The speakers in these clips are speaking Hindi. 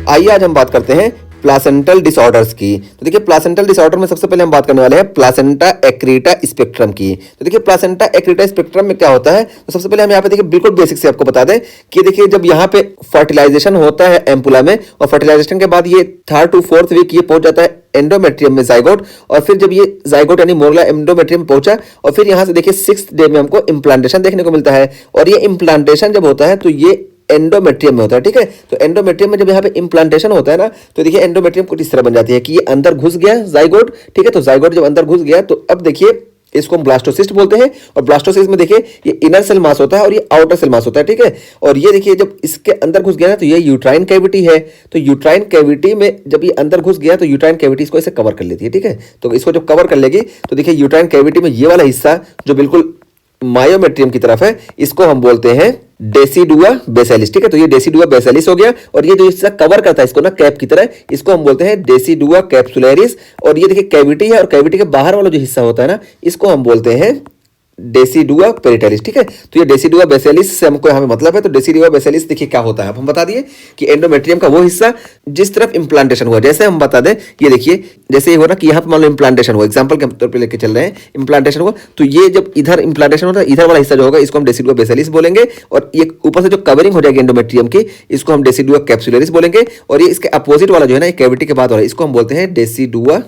आइए आज हम बात करते हैं प्लासेंटल डिसऑर्डर्स की। तो देखिए प्लासेंटल डिसऑर्डर में सबसे पहले हम बात करने वाले हैं प्लासेंटा एक्रीटा स्पेक्ट्रम की। तो देखिए प्लासेंटा एक्रीटा स्पेक्ट्रम में क्या होता है, तो सबसे पहले हम यहाँ पे देखिए बिल्कुल बेसिक से आपको बता दें कि देखिए जब यहाँ पे फर्टिलाइजेशन होता है एम्पुला में, और फर्टिलाइजेशन के बाद ये 3rd to 4th वीक ये पहुंच जाता है एंडोमेट्रियम में जाइगोट, और फिर जब ये जाइगोट यानी मोरला एंडोमेट्रियम में पहुंचा, और फिर यहाँ से देखिए 6th डे में हमको इम्प्लांटेशन देखने को मिलता है। और ये इम्प्लांटेशन जब होता है तो ये एंडोमेट्रियम में होता है, ठीक है। तो एंडोमेट्रियम में जब यहाँ पे इम्प्लांटेशन होता है ना, तो देखिए एंडोमेट्रियम कुछ इस तरह बन जाती है कि ये अंदर घुस गया जाइगोट, ठीक है। तो जाइगोट जब अंदर घुस गया तो अब देखिए इसको हम ब्लास्टोसिस्ट बोलते हैं, और ब्लास्टोसिस्ट में देखिए ये इनर सेल मास होता है और ये आउटर सेल मास होता है, ठीक है। और ये देखिए जब इसके अंदर घुस गया ना तो ये यूट्राइन कैविटी है। तो यूट्राइन कैविटी में जब ये अंदर घुस गया तो यूट्राइन कैविटी इसको ऐसे कवर कर लेती है, ठीक है। तो इसको जब कवर कर लेगी तो देखिए यूट्राइन कैविटी में ये वाला हिस्सा जो बिल्कुल मायोमेट्रियम की तरफ है, इसको हम बोलते हैं डेसिडुआ बेसिलिस, ठीक है। तो ये डेसिडुआ बेसिलिस हो गया, और ये जो हिस्सा कवर करता है इसको ना कैप की तरह, इसको हम बोलते हैं डेसिडुआ कैप्सुलरिस। और ये देखिए कैविटी है, और कैविटी के बाहर वाला जो हिस्सा होता है ना, इसको हम बोलते हैं डेसिडुआ पेरिटेलिस, ठीक है। तो ये डेसिडुआ बेसिलिस से हमको यहाँ पे मतलब है। तो डेसिडुआ बेसिलिस देखिए क्या होता है, अब हम बता दिए कि एंडोमेट्रियम का वो हिस्सा जिस तरफ इंप्लांटेशन हुआ। जैसे हम बता दें ये देखिए जैसे ये हो ना कि यहाँ पे मान लो इंप्लांटेशन हुआ, एग्जांपल के तौर पे लेके चल रहे हैं, इंप्लांटेशन हुआ तो ये जब इधर इंप्लांटेशन होता है इधर वाला हिस्सा जो होगा इसको हम डेसिडुआ बेसिलिस बोलेंगे, और ये ऊपर से जो कवरिंग हो जाएगी एंडोमेट्रियम की इसको हम डेसिडुआ कैप्सुलरिस बोलेंगे, और ये इसके अपोजिट वाला जो है ना कैविटी के बाद वाला इसको हम बोलते हैं डेसिडुआ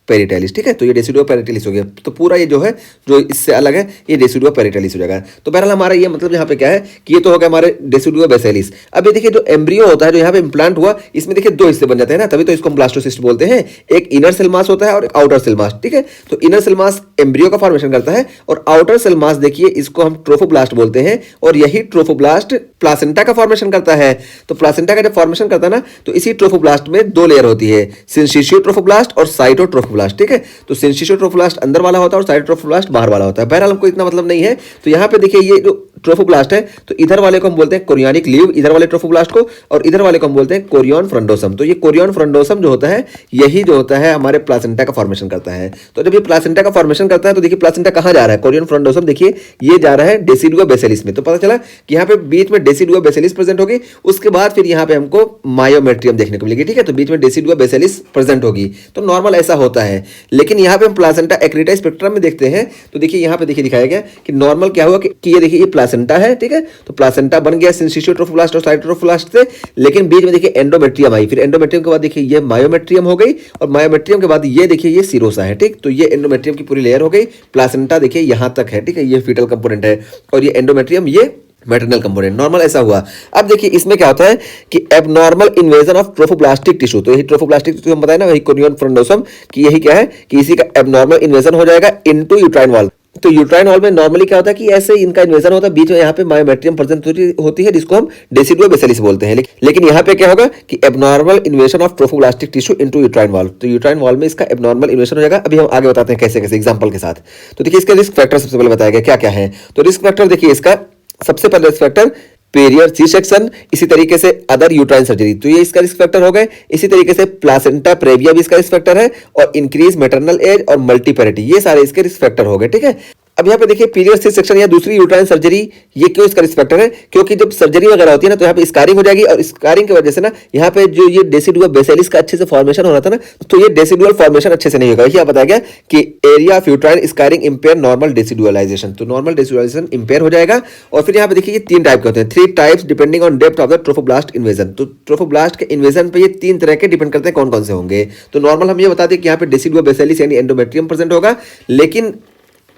पेरिटेलिस, ठीक है। तो ये डेसिडुआ पेरिटेलिस हो गया। तो पूरा ये जो है जो इससे अलग है ये डेसिडुआ पेरिटेलिस हो जाएगा। तो बहरहाल हमारा ये मतलब यहाँ पे क्या है कि ये तो हो गया हमारे डेसिडुआ बेसिलिस। अब ये देखिए जो एम्ब्रियो होता है जो यहाँ पे इम्प्लांट हुआ, इसमें देखिए दो हिस्से बन जाते हैं ना, तभी तो इसको हम ब्लास्टोसिस्ट बोलते हैं। एक इनर सेल मास होता है और एक आउटर सेल मास, ठीक है। तो इनर सेल मास एम्ब्रियो का फॉर्मेशन करता है, और आउटर सेल मास देखिए इसको हम ट्रोफोब्लास्ट बोलते हैं, और यही ट्रोफोब्लास्ट प्लासेंटा का फॉर्मेशन करता है। तो प्लासेंटा का जब फॉर्मेशन करता है ना तो इसी ट्रोफोब्लास्ट में दो लेयर होती है, सिंसिशियो ट्रोफोब्लास्ट और साइटोट्रोफोब्लास्ट, ठीक है। तो सिंसिशियो ट्रोफोब्लास्ट अंदर वाला होता है और साइटोट्रोफोब्लास्ट बाहर वाला होता है। बहरहाल हमको इतना मतलब नहीं है। तो यहाँ पे देखिए ये जो ट्रोफोब्लास्ट है तो इधर वाले को हम बोलते हैं कोरियोनिक लीव, इधर वाले ट्रोफोब्लास्ट को, और इधर वाले को हम बोलते हैं कोरियन फ्रंडोसम। तो ये कोरियन फ्रंडोसम जो होता है यही जो होता है हमारे प्लासेंटा का फॉर्मेशन करता है। तो जब ये प्लासेंटा का फॉर्मेशन करता है तो देखिए प्लासेंटा कहाँ जा रहा है, कोरियन फ्रंडोसम देखिए ये जा रहा है डेसिडुआ बेसिलिस में। तो पता चला कि यहाँ पे बीच में डेसिडुआ बेसिलिस प्रेजेंट होगी, उसके बाद फिर यहाँ पे हमको मायोमेट्रियम देखने को मिलेगी, ठीक है। तो बीच में डेसिडुआ बेसिलिस प्रेजेंट होगी। तो नॉर्मल ऐसा होता है, लेकिन यहाँ पे हम प्लासेंटा एक्रीटा स्पेक्ट्रम में देखते हैं तो देखिए यहाँ पे देखिए दिखाया गया कि नॉर्मल क्या हुआ कि ये देखिए ये प्लासेंटा है, ठीक है। तो प्लासेंटा बन गया सिंसिशियो ट्रोफोब्लास्ट और साइटोट्रोफोब्लास्ट से, लेकिन बीच में देखिए एंडोमेट्रियम आई, फिर एंडोमेट्रियम के बाद देखिए ये मायोमेट्रियम हो गई, और मायोमेट्रियम के बाद ये देखिए ये सीरोसा है, ठीक। तो ये एंडोमेट्रियम की पूरी लेयर हो गई। प्लासेंटा देखिए यहाँ तक है, ठीक है, ये फीटल कंपोनेंट है, और ये एंडोमेट्रियम ये मैटरनल कंपोनेंट। नॉर्मल ऐसा हुआ। अब देखिए इसमें क्या होता है कि abnormal invasion of trophoblastic tissue, तो यही ट्रोफोब्लास्टिक टिश्यू हम बताए ना, वही कोरियन फ्रंडोसम की यही क्या है कि इसी का एबनॉर्मल इन्वेजन हो जाएगा इनटू यूट्राइन वॉल। तो यूट्राइन वॉल में नॉर्मली क्या होता है कि ऐसे इनका इन्वेजन होता है, बीच में यहाँ पे मायोमेट्रियम प्रेजेंट होती है जिसको हम डेसिडुआ बेसिलिस बोलते हैं। लेकिन यहाँ पे क्या होगा कि abnormal इन्वेशन of trophoblastic tissue into uterine wall. तो यूट्राइन वॉल में इसका एबनॉर्मल इन्वेशन हो जाएगा। अभी हम आगे बताते हैं कैसे कैसे एग्जांपल के साथ। तो देखिए इसके रिस्क फैक्टर सबसे पहले बताया गया क्या क्या है। तो रिस्क फैक्टर देखिए इसका सबसे पहले risk factor prior C section, इसी तरीके से अदर यूट्राइन सर्जरी, तो ये इसका रिस्क फैक्टर हो गए। इसी तरीके से प्लासेंटा प्रेविया भी इसका रिस्क फैक्टर है, और इंक्रीज मैटरनल एज और मल्टीपेरिटी, ये सारे इसके रिस्क फैक्टर हो गए, ठीक है। अब यहाँ पे देखिए पीरियड सी सेक्शन या दूसरी यूट्राइन सर्जरी, ये क्यों इसका रिस्क फैक्टर है, क्योंकि जब सर्जरी वगैरह होती है ना तो यहाँ पे स्कारिंग हो जाएगी, और स्कारिंग की वजह से ना यहाँ पे जो ये डेसिडुआ बेसिलिस का अच्छे से फॉर्मेशन हो रहा था ना, तो ये डेसिडुअल फॉर्मेशन अच्छे से नहीं होगा। यही बताया गया कि area of uterine scarring impair normal decidualization, तो नॉर्मल डेसिडुअलाइजेशन इंपेयर हो जाएगा। और फिर यहाँ पे देखिए ये 3 टाइप के होते हैं, 3 types depending on depth of the trophoblast invasion. तो ट्रोफोब्लास्ट के इन्वेजन पे ये 3 तरह के डिपेंड करते हैं कौन कौन से होंगे। तो नॉर्मल हम ये बता दें कि यहाँ पे डेसिडुआ बेसिलिस यानी एंडोमेट्रियम प्रेजेंट होगा, लेकिन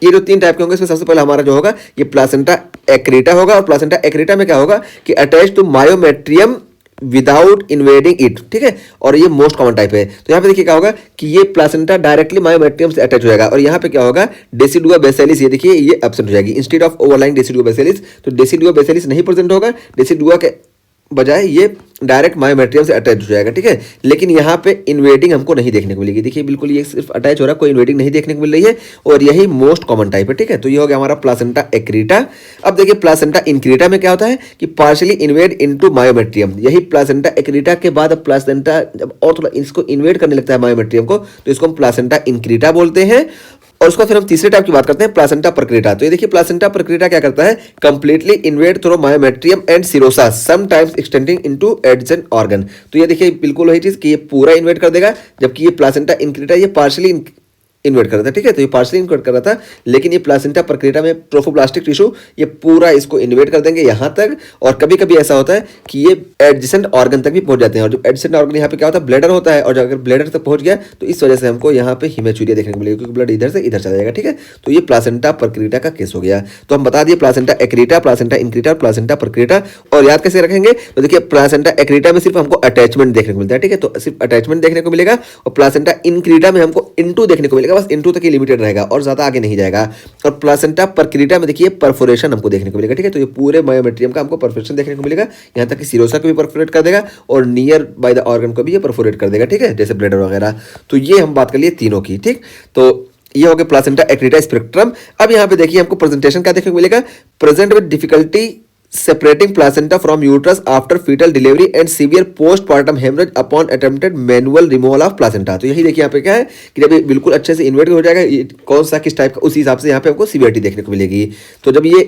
ये जो 3 टाइप के होंगे इसमें सबसे पहले हमारा जो होगा ये प्लासेंटा एक्रीटा होगा। और प्लासेंटा एक्रीटा में क्या होगा कि attach to myometrium without invading it, ठीक है। और ये मोस्ट कॉमन टाइप है। तो यहाँ पे देखिए क्या होगा कि ये प्लासेंटा डायरेक्टली मायोमेट्रियम से अटैच हो जाएगा, और यहाँ पे क्या होगा डेसिडुआ बेसिलिस, ये देखिए ये एब्सेंट हो जाएगी इंस्टेड ऑफ ओवरलाइंग डेसिडुआ बेसिलिस। तो डेसिडुआ बेसिलिस नहीं प्रेजेंट होगा, डेसिडुआ के बजाय ये डायरेक्ट मायोमेट्रियम से अटैच हो जाएगा, ठीक है। लेकिन यहाँ पे इन्वेडिंग हमको नहीं देखने को मिलेगी, देखिए बिल्कुल ये सिर्फ अटैच हो रहा है, कोई इन्वेडिंग नहीं देखने को मिल रही है, और यही मोस्ट कॉमन टाइप है, ठीक है। तो ये हो गया हमारा प्लासेंटा एक्रीटा। अब देखिए प्लासेंटा इनक्रीटा में क्या होता है कि पार्शियली इन्वेड इनटू मायोमेट्रियम, यही प्लासेंटा एक्रीटा के बाद अब प्लासेंटा जब और थोड़ा इसको इन्वेड करने लगता है मायोमेट्रियम को, तो इसको हम प्लासेंटा इनक्रीटा बोलते हैं। और उसका फिर हम तीसरे टाइप की बात करते हैं, प्लासेंटा परक्रेटा। तो ये देखिए प्लासेंटा परक्रेटा क्या करता है, completely invade through myometrium and serosa sometimes extending into adjacent organ. तो ये देखिए बिल्कुल वही चीज कि ये पूरा इन्वेड कर देगा, जबकि ये प्लासेंटा इंक्रीटा ये पार्शियली इन्वेट कर रहा था, ठीक है। तो ये पार्शली इन्वेट कर रहा था, लेकिन ये प्लासेंटा परक्रेटा में ट्रोफोब्लास्टिक टिश्यू ये पूरा इसको इन्वेट कर देंगे यहाँ तक। और कभी कभी ऐसा होता है कि ये एडजेसेंट ऑर्गन तक भी पहुंच जाते हैं, और जो एडजेसेंट ऑर्गन यहाँ पे क्या होता है, ब्लैडर होता है, और अगर ब्लैडर तक पहुंच गया तो इस वजह से हमको यहाँ पे हिमेचुरिया देखने को मिलेगा, क्योंकि ब्लड इधर से इधर चला जाएगा, ठीक है। तो ये प्लासेंटा परक्रेटा का केस हो गया। तो हम बता दिए प्लासेंटा एक्रीटा, प्लासेंटा इंक्रीटा और प्लासेंटा परक्रेटा। और याद कैसे रखेंगे, तो देखिए प्लासेंटा एक्रीटा में सिर्फ हमको अटैचमेंट देखने को मिलता है, ठीक है, तो सिर्फ अटैचमेंट देखने को मिलेगा। और प्लासेंटा इंक्रीटा में हमको इंटू देखने को मिलेगा, बस इंटू तक ही लिमिटेड रहेगा और ज्यादा आगे नहीं जाएगा। और प्लासेंटा परक्रेटा में देखिए परफोरेशन हमको देखने को मिलेगा, ठीक है। तो ये पूरे मायोमेट्रियम का हमको परफोरेशन देखने को मिलेगा, यहाँ तक कि सिरोसा को भी परफोरेट कर देगा और नियर बाय द ऑर्गन को भी ये परफोरेट कर देगा, ठीक है, जैसे ब्लैडर वगैरह। तो ये हम बात कर लिए तीनों की, ठीक। तो ये हो गया प्लासेंटा एक्रीटा स्पेक्ट्रम। अब यहाँ पे देखिए हमको प्रेजेंटेशन क्या देखने को मिलेगा, present with difficulty separating placenta from uterus after fetal delivery and severe postpartum hemorrhage upon attempted manual removal of placenta। तो यही देखिए यहाँ पे क्या है कि जब ये बिल्कुल अच्छे से इन्वर्ट हो जाएगा, कौन सा किस टाइप का, उसी हिसाब से यहाँ पे हमको सीवियरिटी देखने को मिलेगी। तो जब ये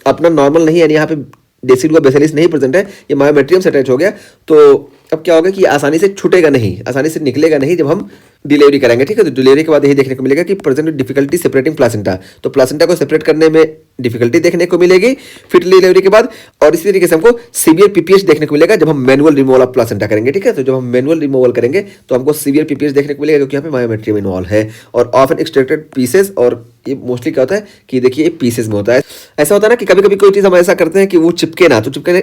अपना नॉर्मल नहीं है, यहाँ पे डेसिडुआ बेसिलिस नहीं प्रेजेंट है, ये मायोमेट्रियम से अटैच हो गया, तो अब क्या होगा कि आसानी से छूटेगा नहीं, आसानी से निकलेगा नहीं जब हम डिलीवरी करेंगे, ठीक है। तो डिलीवरी के बाद यही देखने को मिलेगा कि प्रेजेंट डिफिकल्टी सेपरेटिंग प्लासेंटा, तो प्लासेंटा को सेपरेट करने में डिफिकल्टी देखने को मिलेगी फिटल डिलीवरी के बाद। और इसी तरीके से हमको सीवियर पीपीएच देखने को मिलेगा जब हम मैनुअल रिमूवल ऑफ प्लासेंटा करेंगे, ठीक है। तो जब हम मैनुअल रिमूवल करेंगे तो हमको सीवियर पीपीएच देखने को मिलेगा, क्योंकि यहाँ पे मायोमेट्रियम इन्वॉल्व है। और ऑफन एक्सट्रैक्टेड पीसेस, और ये मोस्टली क्या होता है कि देखिए ये पीसेस में होता है। ऐसा होता है ना कि कभी कभी कोई चीज़ हम ऐसा करते हैं कि वो चिपके ना, तो चिपकने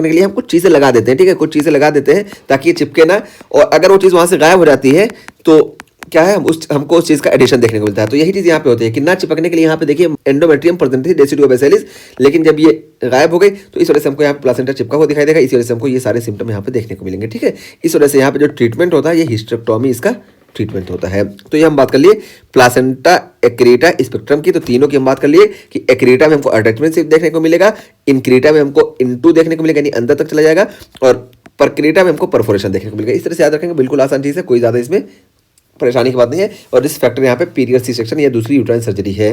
के लिए हम कुछ चीज़ें लगा देते हैं, ठीक है, कुछ चीज़ें लगा देते हैं ताकि ये चिपके ना। और अगर वो चीज़ वहाँ से गायब हो जाती है तो क्या है, हमको उस चीज़ का एडिशन देखने को मिलता है। तो यही चीज़ यहाँ पे होती है कि ना चिपकने के लिए यहाँ पे देखिए एंडोमेट्रियम प्रेजेंट थी, डेसिडुआ बेसिलिस, लेकिन जब ये गायब हो गई तो इस वजह से हमको यहाँ पे प्लासेंटा चिपका हुआ दिखाई देगा, इस वजह से हमको ये सारे सिम्टम यहाँ पे देखने को मिलेंगे, ठीक है। इस वजह से यहाँ पे जो ट्रीटमेंट होता है ये हिस्टेरेक्टोमी इसका ट्रीटमेंट होता है। तो ये हम बात कर लिए प्लासेंटा एक्रीटा स्पेक्ट्रम की। तो तीनों की हम बात कर लिए कि एक्रीटा में हमको अटैचमेंट देखने को मिलेगा, इंक्रीटा में हमको इंटू देखने को मिलेगा, यानी अंदर तक चला जाएगा, और परक्रेटा में हमको परफोरेशन देखने को मिलेगा। इस तरह से याद रखेंगे, बिल्कुल आसान चीज़ है, कोई ज़्यादा इसमें परेशानी की बात नहीं है। और रिस्क फैक्टर यहाँ पे पीरियड सी सेक्शन या दूसरी यूट्राइन सर्जरी है।